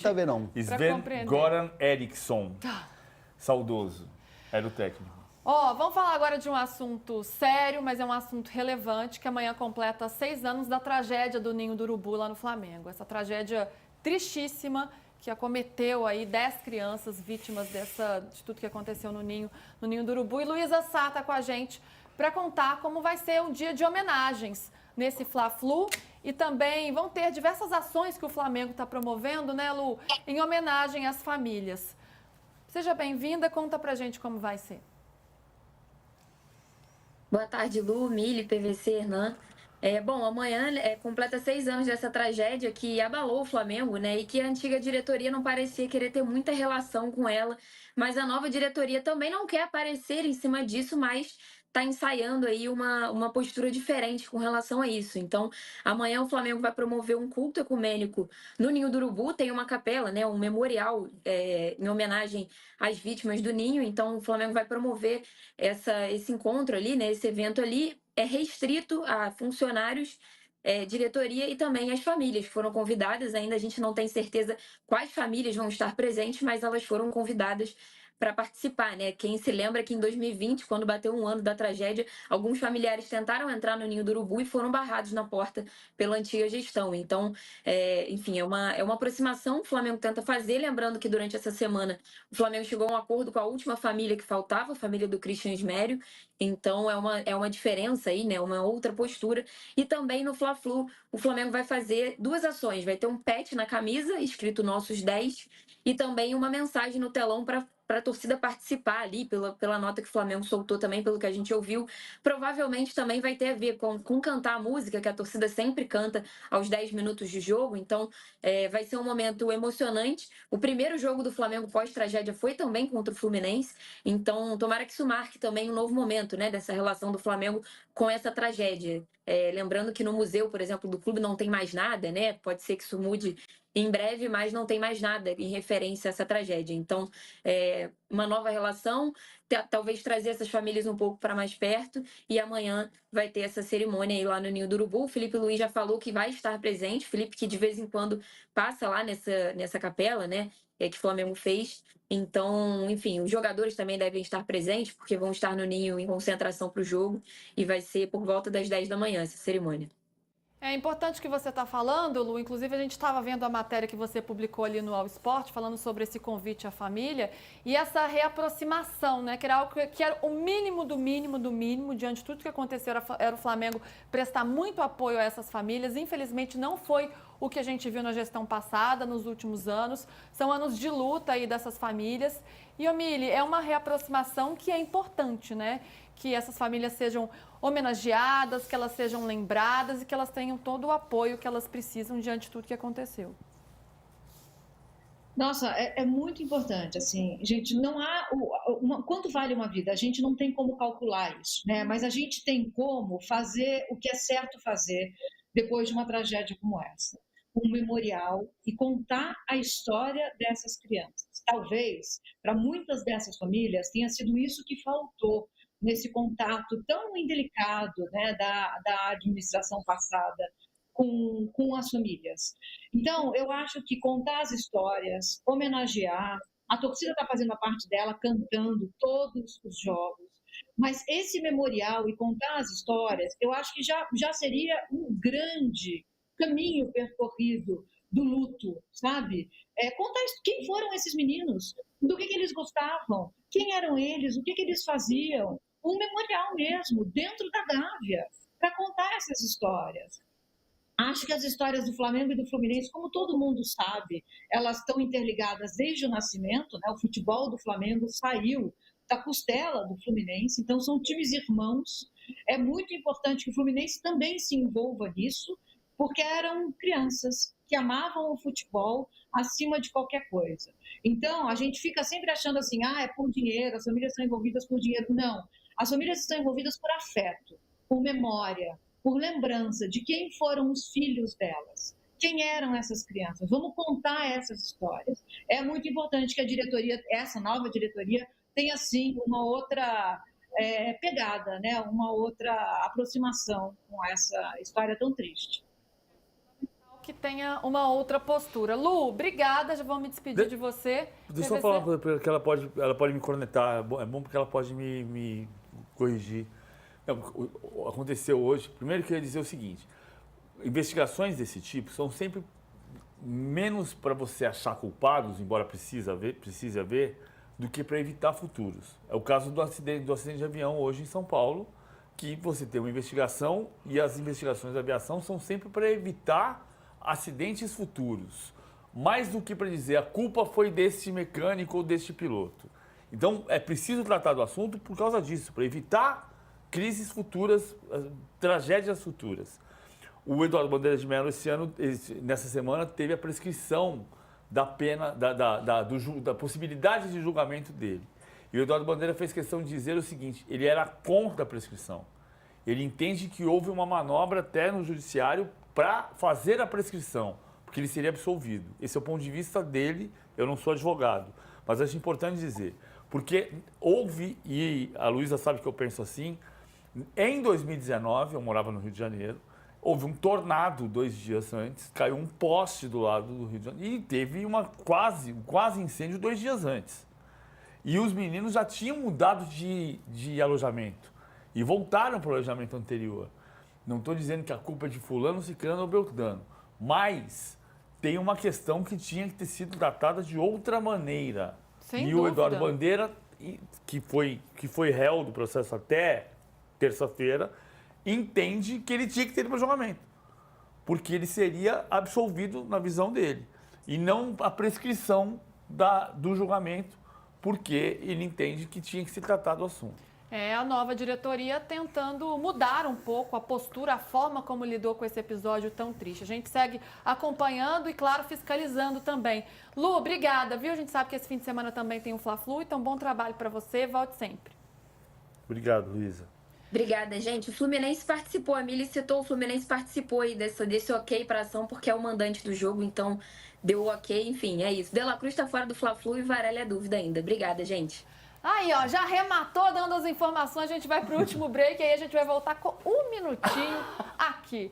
Sabe não. Sven-Goran Eriksson, saudoso, era o técnico. Vamos falar agora de um assunto sério, mas é um assunto relevante, que amanhã completa 6 anos da tragédia do Ninho do Urubu lá no Flamengo. Essa tragédia tristíssima que acometeu aí 10 crianças vítimas de tudo que aconteceu no Ninho do Urubu. E Luísa Sá está com a gente para contar como vai ser um dia de homenagens nesse Fla-Flu. E também vão ter diversas ações que o Flamengo está promovendo, né, Lu? Em homenagem às famílias. Seja bem-vinda, conta pra gente como vai ser. Boa tarde, Lu, Mili, PVC, Hernan. Bom, amanhã completa 6 anos dessa tragédia que abalou o Flamengo, né? E que a antiga diretoria não parecia querer ter muita relação com ela. Mas a nova diretoria também não quer aparecer em cima disso, mas está ensaiando aí uma postura diferente com relação a isso. Então, amanhã o Flamengo vai promover um culto ecumênico no Ninho do Urubu. Tem uma capela, né? Um memorial em homenagem às vítimas do Ninho. Então, o Flamengo vai promover esse encontro ali, né? Esse evento ali é restrito a funcionários, diretoria e também as famílias que foram convidadas. Ainda a gente não tem certeza quais famílias vão estar presentes, mas elas foram convidadas para participar, né? Quem se lembra que em 2020, quando bateu um ano da tragédia, alguns familiares tentaram entrar no Ninho do Urubu e foram barrados na porta pela antiga gestão. Então, enfim, é uma aproximação que o Flamengo tenta fazer, lembrando que durante essa semana o Flamengo chegou a um acordo com a última família que faltava, a família do Christian Smério. Então, é uma diferença aí, né? Uma outra postura. E também no Fla-Flu, o Flamengo vai fazer 2 ações. Vai ter um pet na camisa, escrito Nossos 10, e também uma mensagem no telão para a torcida participar ali, pela nota que o Flamengo soltou também, pelo que a gente ouviu. Provavelmente também vai ter a ver com cantar a música, que a torcida sempre canta aos 10 minutos de jogo. Então, vai ser um momento emocionante. O primeiro jogo do Flamengo pós-tragédia foi também contra o Fluminense. Então, tomara que isso marque também um novo momento, né, dessa relação do Flamengo com essa tragédia. Lembrando que no museu, por exemplo, do clube não tem mais nada, né? Pode ser que isso mude em breve, mas não tem mais nada em referência a essa tragédia. Então, uma nova relação, talvez trazer essas famílias um pouco para mais perto, e amanhã vai ter essa cerimônia aí lá no Ninho do Urubu. O Felipe Luiz já falou que vai estar presente, Felipe que de vez em quando passa lá nessa capela, né, que o Flamengo fez. Então, enfim, os jogadores também devem estar presentes, porque vão estar no Ninho em concentração para o jogo, e vai ser por volta das 10 da manhã essa cerimônia. É importante o que você está falando, Lu. Inclusive, a gente estava vendo a matéria que você publicou ali no All Sport, falando sobre esse convite à família e essa reaproximação, né? Que era algo que era o mínimo do mínimo do mínimo, diante de tudo que aconteceu, era o Flamengo prestar muito apoio a essas famílias. Infelizmente, não foi o que a gente viu na gestão passada, nos últimos anos. São anos de luta aí dessas famílias. E, Omili, é uma reaproximação que é importante, né? Que essas famílias sejam homenageadas, que elas sejam lembradas e que elas tenham todo o apoio que elas precisam diante de tudo que aconteceu. Nossa, é muito importante, assim, gente, não há, quanto vale uma vida? A gente não tem como calcular isso, né? Mas a gente tem como fazer o que é certo fazer depois de uma tragédia como essa. Um memorial e contar a história dessas crianças. Talvez, para muitas dessas famílias, tenha sido isso que faltou nesse contato tão indelicado, né, da administração passada com as famílias. Então, eu acho que contar as histórias, homenagear, a torcida está fazendo a parte dela, cantando todos os jogos, mas esse memorial e contar as histórias, eu acho que já seria um grande caminho percorrido do luto, sabe? Contar quem foram esses meninos, do que eles gostavam, quem eram eles, o que eles faziam, um memorial mesmo, dentro da Gávea, para contar essas histórias. Acho que as histórias do Flamengo e do Fluminense, como todo mundo sabe, elas estão interligadas desde o nascimento, né? O futebol do Flamengo saiu da costela do Fluminense, então são times irmãos. É muito importante que o Fluminense também se envolva nisso, porque eram crianças que amavam o futebol acima de qualquer coisa. Então, a gente fica sempre achando assim, é por dinheiro, as famílias estão envolvidas por dinheiro. Não, as famílias estão envolvidas por afeto, por memória, por lembrança de quem foram os filhos delas, quem eram essas crianças. Vamos contar essas histórias. É muito importante que a diretoria, essa nova diretoria, tenha, sim, uma outra pegada, né? Uma outra aproximação com essa história tão triste. que tenha uma outra postura. Lu, obrigada, já vou me despedir de você. Deixa eu só falar uma coisa pra ela, que ela pode me cornetar, é bom porque ela pode me corrigir. Não, aconteceu hoje, primeiro eu queria dizer o seguinte, investigações desse tipo são sempre menos para você achar culpados, embora precise haver, do que para evitar futuros. É o caso do acidente de avião hoje em São Paulo, que você tem uma investigação e as investigações da aviação são sempre para evitar acidentes futuros, mais do que para dizer a culpa foi deste mecânico ou deste piloto. Então é preciso tratar do assunto por causa disso, para evitar crises futuras, tragédias futuras. O Eduardo Bandeira de Mello, nessa semana, teve a prescrição da pena, da possibilidade de julgamento dele. E o Eduardo Bandeira fez questão de dizer o seguinte, ele era contra a prescrição. Ele entende que houve uma manobra até no judiciário para fazer a prescrição, porque ele seria absolvido. Esse é o ponto de vista dele, eu não sou advogado. Mas acho importante dizer, porque houve, e a Luísa sabe que eu penso assim, em 2019, eu morava no Rio de Janeiro, houve um tornado 2 dias antes, caiu um poste do lado do Rio de Janeiro e teve um quase incêndio 2 dias antes. E os meninos já tinham mudado de alojamento e voltaram para o alojamento anterior. Não estou dizendo que a culpa é de fulano, ciclano ou beltrano, mas tem uma questão que tinha que ter sido tratada de outra maneira. Sem e dúvida. O Eduardo Bandeira, que foi réu do processo até terça-feira, entende que ele tinha que ter ido para o julgamento, porque ele seria absolvido na visão dele, e não a prescrição do julgamento, porque ele entende que tinha que se tratar do assunto. É a nova diretoria tentando mudar um pouco a postura, a forma como lidou com esse episódio tão triste. A gente segue acompanhando e, claro, fiscalizando também. Lu, obrigada, viu? A gente sabe que esse fim de semana também tem o Fla-Flu, então bom trabalho para você, volte sempre. Obrigado, Luísa. Obrigada, gente. O Fluminense participou, a Mili citou, o Fluminense participou aí desse ok para ação, porque é o mandante do jogo, então deu ok, enfim, é isso. De La Cruz tá fora do Fla-Flu e Varela é dúvida ainda. Obrigada, gente. Aí, ó, já arrematou dando as informações, a gente vai pro último break e aí a gente vai voltar com um minutinho aqui.